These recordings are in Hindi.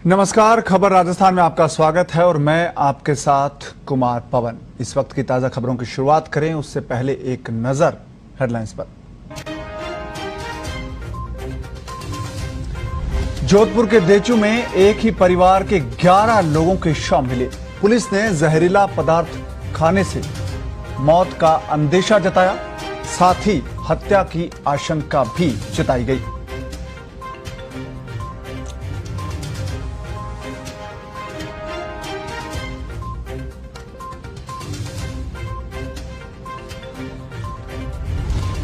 नमस्कार, खबर राजस्थान में आपका स्वागत है और मैं आपके साथ कुमार पवन। इस वक्त की ताजा खबरों की शुरुआत करें उससे पहले एक नजर हेडलाइंस पर। जोधपुर के देचू में एक ही परिवार के 11 लोगों के शव मिले। पुलिस ने जहरीला पदार्थ खाने से मौत का अंदेशा जताया, साथ ही हत्या की आशंका भी जताई गई।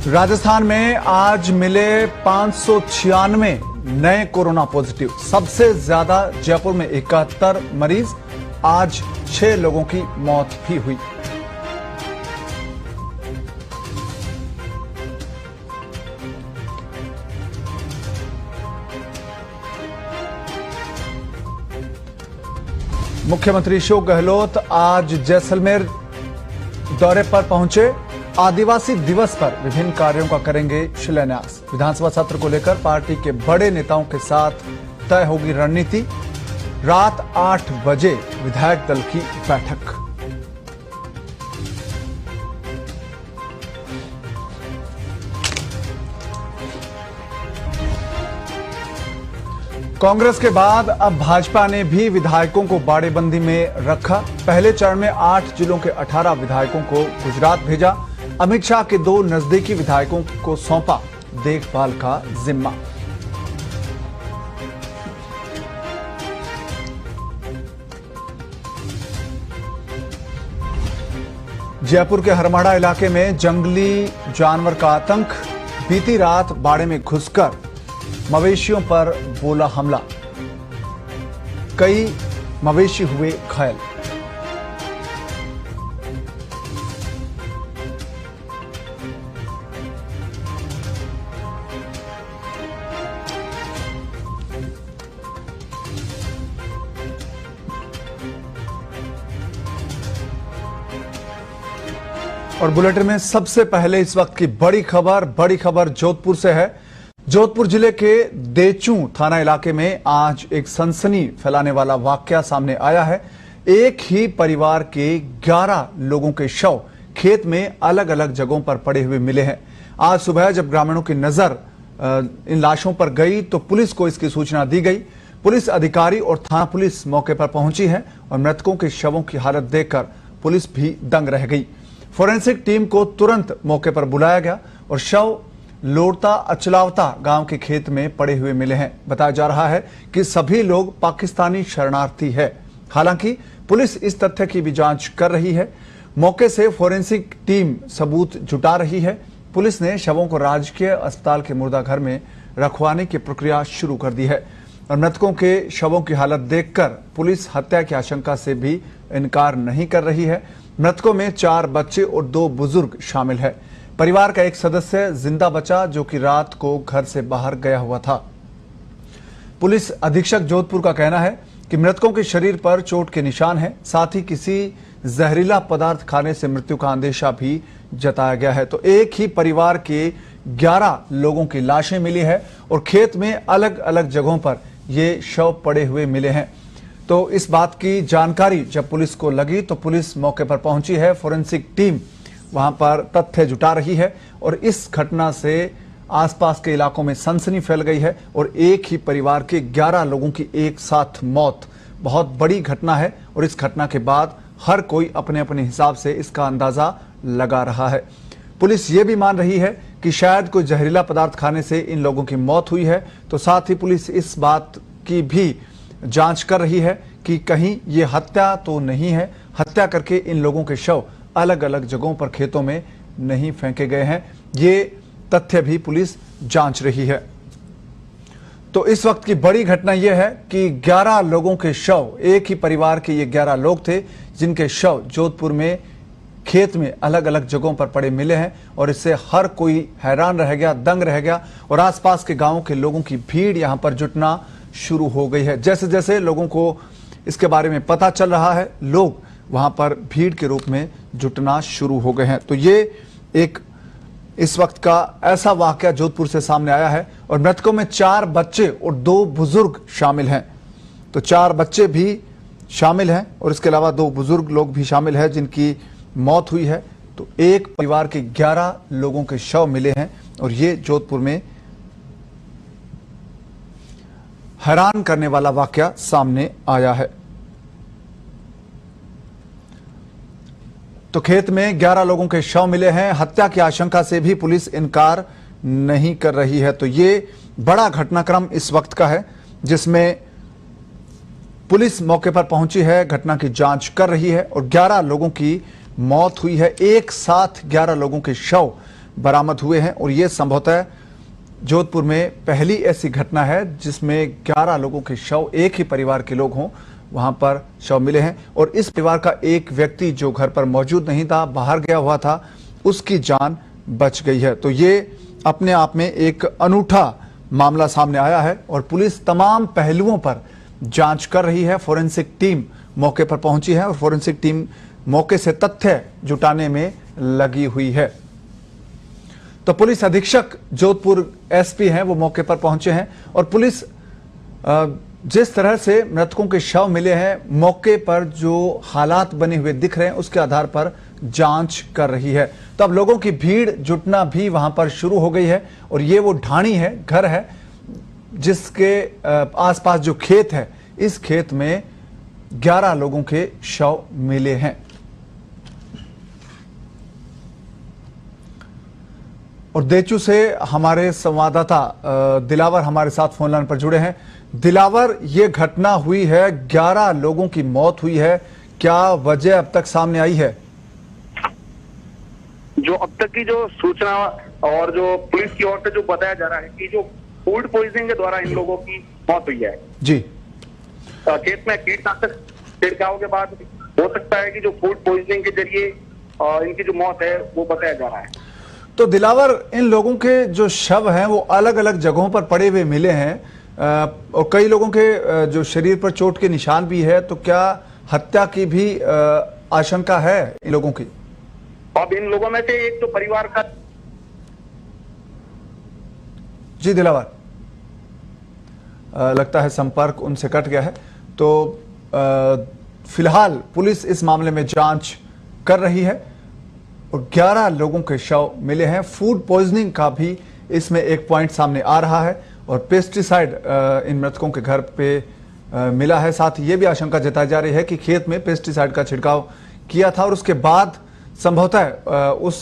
राजस्थान में आज मिले 596 नए कोरोना पॉजिटिव। सबसे ज्यादा जयपुर में 71 मरीज। आज 6 लोगों की मौत भी हुई। मुख्यमंत्री अशोक गहलोत आज जैसलमेर दौरे पर पहुंचे। आदिवासी दिवस पर विभिन्न कार्यों का करेंगे शिलान्यास। विधानसभा सत्र को लेकर पार्टी के बड़े नेताओं के साथ तय होगी रणनीति। रात 8 बजे विधायक दल की बैठक। कांग्रेस के बाद अब भाजपा ने भी विधायकों को बाड़ेबंदी में रखा। पहले चरण में 8 जिलों के 18 विधायकों को गुजरात भेजा। अमित शाह के 2 नजदीकी विधायकों को सौंपा देखभाल का जिम्मा। जयपुर के हरमाड़ा इलाके में जंगली जानवर का आतंक। बीती रात बाड़े में घुसकर मवेशियों पर बोला हमला। कई मवेशी हुए घायल। और बुलेटिन में सबसे पहले इस वक्त की बड़ी खबर जोधपुर से है। जोधपुर जिले के देचू थाना इलाके में आज एक सनसनी फैलाने वाला वाकया सामने आया है। एक ही परिवार के 11 लोगों के शव खेत में अलग अलग जगहों पर पड़े हुए मिले हैं। आज सुबह जब ग्रामीणों की नजर इन लाशों पर गई तो पुलिस को इसकी सूचना दी गई। पुलिस अधिकारी और थाना पुलिस मौके पर पहुंची है और मृतकों के शवों की हालत देखकर पुलिस भी दंग रह गई। फोरेंसिक टीम को तुरंत मौके पर बुलाया गया और शव लोड़ता अचलावता गांव के खेत में पड़े हुए मिले हैं। बताया जा रहा है कि सभी लोग पाकिस्तानी शरणार्थी है। हालांकि पुलिस इस तथ्य की भी जांच कर रही है। मौके से फोरेंसिक टीम सबूत जुटा रही है। पुलिस ने शवों को राजकीय अस्पताल के मुर्दा घर में रखवाने की प्रक्रिया शुरू कर दी है और मृतकों के शवों की हालत देखकर पुलिस हत्या की आशंका से भी इनकार नहीं कर रही है। मृतकों में 4 बच्चे और 2 बुजुर्ग शामिल है। परिवार का एक सदस्य जिंदा बचा जो कि रात को घर से बाहर गया हुआ था। पुलिस अधीक्षक जोधपुर का कहना है कि मृतकों के शरीर पर चोट के निशान हैं। साथ ही किसी जहरीला पदार्थ खाने से मृत्यु का अंदेशा भी जताया गया है। तो एक ही परिवार के 11 लोगों की लाशें मिली है और खेत में अलग अलग जगहों पर ये शव पड़े हुए मिले हैं। तो इस बात की जानकारी जब पुलिस को लगी तो पुलिस मौके पर पहुंची है। फोरेंसिक टीम वहां पर तथ्य जुटा रही है और इस घटना से आसपास के इलाकों में सनसनी फैल गई है और एक ही परिवार के 11 लोगों की एक साथ मौत बहुत बड़ी घटना है और इस घटना के बाद हर कोई अपने अपने हिसाब से इसका अंदाजा लगा रहा है। पुलिस ये भी मान रही है कि शायद कोई जहरीला पदार्थ खाने से इन लोगों की मौत हुई है। तो साथ ही पुलिस इस बात की भी जांच कर रही है कि कहीं ये हत्या तो नहीं है, हत्या करके इन लोगों के शव अलग अलग जगहों पर खेतों में नहीं फेंके गए हैं। ये तथ्य भी पुलिस जांच रही है। तो इस वक्त की बड़ी घटना यह है कि 11 लोगों के शव, एक ही परिवार के ये 11 लोग थे जिनके शव जोधपुर में खेत में अलग अलग जगहों पर पड़े मिले हैं और इससे हर कोई हैरान रह गया, दंग रह गया और आसपास के गांवों के लोगों की भीड़ यहां पर जुटना शुरू हो गई है। जैसे जैसे लोगों को इसके बारे में पता चल रहा है, लोग वहां पर भीड़ के रूप में जुटना शुरू हो गए हैं। तो ये एक इस वक्त का ऐसा वाकया जोधपुर से सामने आया है और मृतकों में 4 बच्चे और 2 बुजुर्ग शामिल हैं। तो 4 बच्चे भी शामिल हैं और इसके अलावा 2 बुजुर्ग लोग भी शामिल हैं जिनकी मौत हुई है। तो एक परिवार के 11 लोगों के शव मिले हैं और ये जोधपुर में हैरान करने वाला वाकया सामने आया है। तो खेत में 11 लोगों के शव मिले हैं। हत्या की आशंका से भी पुलिस इनकार नहीं कर रही है। तो ये बड़ा घटनाक्रम इस वक्त का है जिसमें पुलिस मौके पर पहुंची है, घटना की जांच कर रही है और 11 लोगों की मौत हुई है। एक साथ 11 लोगों के शव बरामद हुए हैं और यह संभवतः जोधपुर में पहली ऐसी घटना है जिसमें 11 लोगों के शव, एक ही परिवार के लोग हों, वहां पर शव मिले हैं। और इस परिवार का एक व्यक्ति जो घर पर मौजूद नहीं था, बाहर गया हुआ था, उसकी जान बच गई है। तो ये अपने आप में एक अनूठा मामला सामने आया है और पुलिस तमाम पहलुओं पर जांच कर रही है। फोरेंसिक टीम मौके पर पहुंची है और फोरेंसिक टीम मौके से तथ्य जुटाने में लगी हुई है। तो पुलिस अधीक्षक जोधपुर एसपी हैं, वो मौके पर पहुंचे हैं और पुलिस जिस तरह से मृतकों के शव मिले हैं, मौके पर जो हालात बने हुए दिख रहे हैं, उसके आधार पर जांच कर रही है। तो अब लोगों की भीड़ जुटना भी वहां पर शुरू हो गई है और ये वो ढाणी है, घर है, जिसके आसपास जो खेत है, इस खेत में 11 लोगों के शव मिले हैं। और देचू से हमारे संवाददाता दिलावर हमारे साथ फोन लाइन पर जुड़े हैं। दिलावर, ये घटना हुई है, 11 लोगों की मौत हुई है, क्या वजह अब तक सामने आई है? जो अब तक की जो सूचना और जो पुलिस की ओर से जो बताया जा रहा है कि जो फूड पॉइजनिंग के द्वारा इन लोगों की मौत हुई है जी। खेत में कीटनाशक छिड़काव के बाद हो सकता है कि जो फूड पॉइजनिंग के जरिए इनकी जो मौत है वो बताया जा रहा है। तो दिलावर, इन लोगों के जो शव हैं वो अलग अलग जगहों पर पड़े हुए मिले हैं और कई लोगों के जो शरीर पर चोट के निशान भी है। तो क्या हत्या की भी आशंका है इन लोगों की? अब इन लोगों में से एक जो परिवार का जी दिलावर, लगता है संपर्क उनसे कट गया है। तो फिलहाल पुलिस इस मामले में जांच कर रही है और 11 लोगों के शव मिले हैं। फूड पॉइजनिंग का भी इसमें एक पॉइंट सामने आ रहा है और पेस्टिसाइड इन मृतकों के घर पे मिला है। साथ ही ये भी आशंका जताई जा रही है कि खेत में पेस्टिसाइड का छिड़काव किया था और उसके बाद संभवतः उस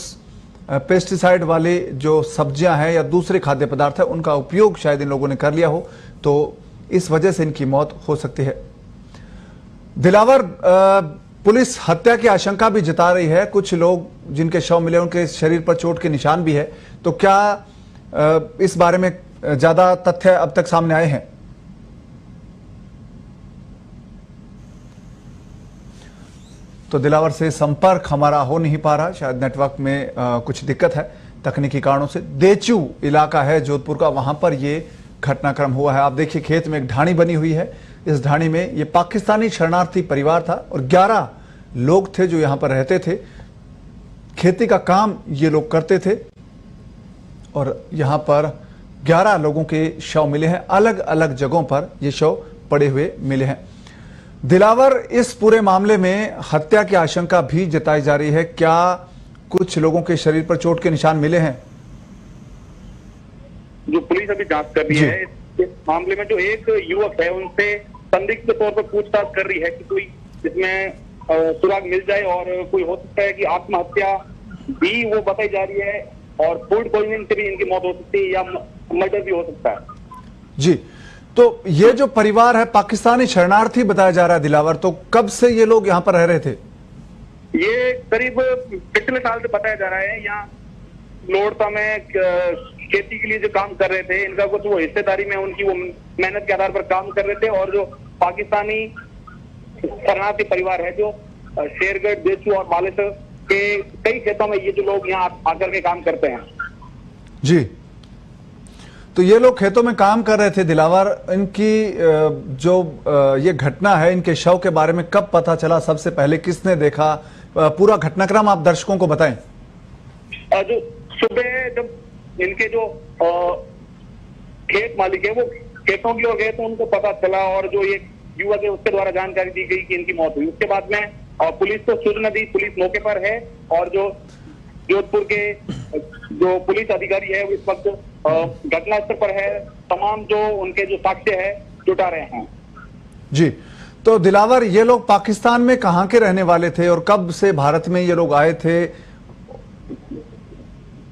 पेस्टिसाइड वाले जो सब्जियां हैं या दूसरे खाद्य पदार्थ है, उनका उपयोग शायद इन लोगों ने कर लिया हो, तो इस वजह से इनकी मौत हो सकती है। दिलावर, पुलिस हत्या की आशंका भी जता रही है। कुछ लोग जिनके शव मिले उनके शरीर पर चोट के निशान भी है। तो क्या इस बारे में ज्यादा तथ्य अब तक सामने आए हैं? तो दिलावर से संपर्क हमारा हो नहीं पा रहा, शायद नेटवर्क में कुछ दिक्कत है तकनीकी कारणों से। देचू इलाका है जोधपुर का, वहां पर यह घटनाक्रम हुआ है। आप देखिए, खेत में एक ढाणी बनी हुई है। इस ढाणी में ये पाकिस्तानी शरणार्थी परिवार था और 11 लोग थे जो यहां पर रहते थे। खेती का काम ये लोग करते थे और यहां पर 11 लोगों के शव मिले हैं। अलग अलग जगहों पर ये शव पड़े हुए मिले हैं। दिलावर, इस पूरे मामले में हत्या की आशंका भी जताई जा रही है। क्या कुछ लोगों के शरीर पर चोट के निशान मिले हैं? जो पुलिस अभी जांच कर रही है इस मामले में, जो एक युवक है उनसे संदिग्ध तौर पर पूछताछ कर रही है कि कोई इसमें सुराग मिल जाए और कोई हो सकता है कि आत्महत्या भी वो बताई जा रही है और फूड पॉइजनिंग से भी इनकी मौत हो सकती है या मर्डर भी हो सकता है। जी, तो ये जो परिवार है पाकिस्तानी शरणार्थी बताया जा रहा है दिलावर, तो कब से ये लोग यहाँ पर रह रहे थे? ये करीब पिछले साल से बताया जा रहा है। यहाँ लोड़ता में खेती के लिए जो काम कर रहे थे, इनका कुछ वो हिस्सेदारी में उनकी वो मेहनत के आधार पर काम कर रहे थे और जो पाकिस्तानी शरणार्थी परिवार है जो शेरगढ़, देचू और बालेश्वर के कई खेतों में ये जो लोग यहाँ आकर के काम करते हैं। जी, तो ये लोग खेतों में काम कर रहे थे दिलावर। इनकी जो ये घटना है, इनके शव के बारे में कब पता चला? सबसे पहले किसने देखा? पूरा घटनाक्रम आप दर्शकों को बताएं। जो सुबह जब इनके जो खेत मालिक है वो खेतों की ओर गए तो उनको पता चला और जो ये युवक है उसके द्वारा जानकारी दी गई कि इनकी मौत हुई। उसके बाद में पुलिस को सूचना दी, पुलिस मौके पर है और जो जोधपुर के जो पुलिस अधिकारी है वो इस वक्त घटनास्थल पर है, तमाम जो उनके जो साक्ष्य है जुटा रहे हैं। जी, तो दिलावर, ये लोग पाकिस्तान में कहां के रहने वाले थे और कब से भारत में ये लोग आए थे?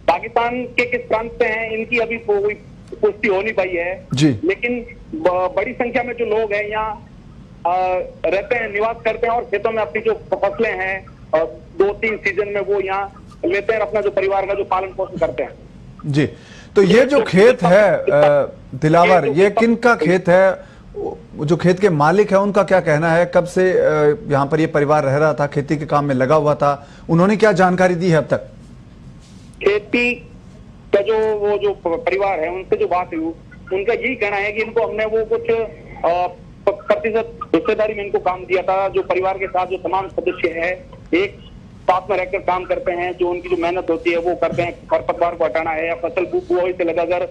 पाकिस्तान के किस प्रांत से हैं इनकी अभी कोई पुष्टि हो नहीं पाई है जी, लेकिन बड़ी संख्या में जो लोग हैं यहाँ रहते हैं, निवास करते हैं और खेतों में अपनी जो फसलें हैं 2-3 सीजन में वो यहाँ लेते हैं, अपना जो परिवार का जो पालन पोषण करते हैं। जी, तो ये जो खेत है दिलावर, ये किन का खेत है? जो खेत के मालिक है उनका क्या कहना है? कब से यहाँ पर ये परिवार रह रहा था, खेती के काम में लगा हुआ था? उन्होंने क्या जानकारी दी है अब तक? खेती का वो जो परिवार है उनसे जो बात हुई, उनका यही कहना है कि इनको हमने वो कुछ प्रतिशत हिस्सेदारी में इनको काम दिया था। जो परिवार के साथ जो तमाम सदस्य है एक साथ में रहकर काम करते हैं, जो उनकी जो मेहनत होती है वो करते हैं, खरपतवार को हटाना है या फसल बुआई से लगाकर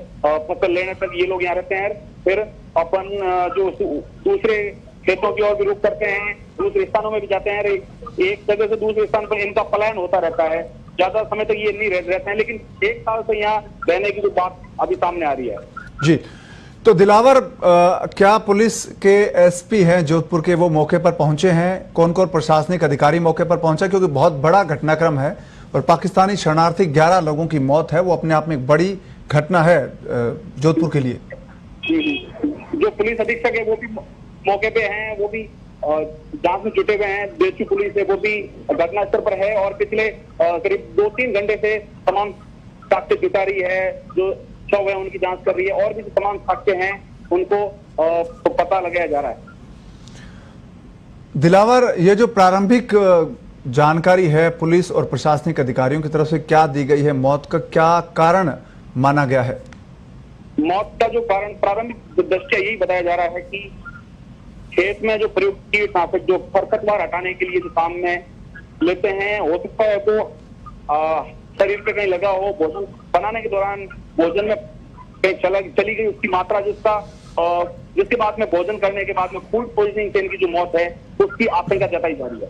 फसल लेने तक ये लोग यहाँ रहते हैं। फिर अपन जो दूसरे खेतों की ओर भी रुख करते हैं, दूसरे स्थानों में भी जाते हैं, एक जगह से दूसरे स्थान पर इनका पलायन होता रहता है। ज्यादा समय तक ये नहीं रहते हैं, लेकिन 1 साल से यहाँ रहने की जो बात अभी सामने आ रही है। जी, तो दिलावर, क्या पुलिस के एसपी हैं जोधपुर के, वो मौके पर पहुंचे हैं? कौन कौन प्रशासनिक अधिकारी मौके पर पहुंचा? क्योंकि बहुत बड़ा घटनाक्रम है और पाकिस्तानी शरणार्थी 11 लोगों की मौत है, वो अपने आप में एक बड़ी घटना है जोधपुर के लिए। जो पुलिस अधीक्षक है वो भी मौके पे हैं, वो भी जांच में जुटे हुए हैं। देचू पुलिस है वो भी घटनास्थल पर है और पिछले करीब 2-3 घंटे से तमाम साक्ष्य जुटा रही है। जो शव है उनकी जांच कर रही है और भी जो तमाम साक्ष्य हैं उनको तो पता लगाया जा रहा है। दिलावर, ये जो प्रारंभिक जानकारी है पुलिस और प्रशासनिक अधिकारियों की तरफ से क्या दी गई है? मौत का क्या कारण माना गया है? मौत का जो कारण प्रारंभिक दृष्टया यही बताया जा रहा है कि खेत में जो प्रयुक्त कीटनाशक जो खरपतवार हटाने के लिए जो काम में लेते हैं, हो सकता है वो शरीर पे कहीं लगा हो, भोजन बनाने के दौरान भोजन में कहीं चली गई उसकी मात्रा, जिसके बाद में भोजन करने के बाद में फूड पॉइजनिंग से इनकी जो मौत है उसकी आशंका जताई जा रही है।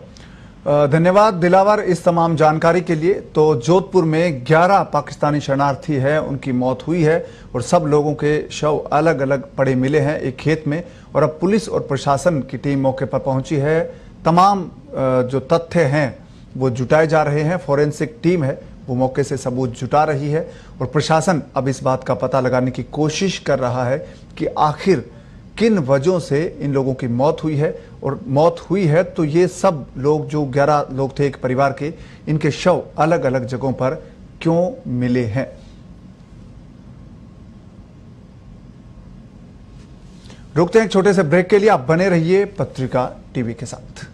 धन्यवाद दिलावर इस तमाम जानकारी के लिए। तो जोधपुर में 11 पाकिस्तानी शरणार्थी है, उनकी मौत हुई है और सब लोगों के शव अलग अलग पड़े मिले हैं एक खेत में और अब पुलिस और प्रशासन की टीम मौके पर पहुंची है। तमाम जो तथ्य हैं वो जुटाए जा रहे हैं, फॉरेंसिक टीम है वो मौके से सबूत जुटा रही है और प्रशासन अब इस बात का पता लगाने की कोशिश कर रहा है कि आखिर किन वजहों से इन लोगों की मौत हुई है। और मौत हुई है तो ये सब लोग जो 11 लोग थे एक परिवार के, इनके शव अलग अलग जगहों पर क्यों मिले हैं। रुकते हैं एक छोटे से ब्रेक के लिए, आप बने रहिए पत्रिका टीवी के साथ।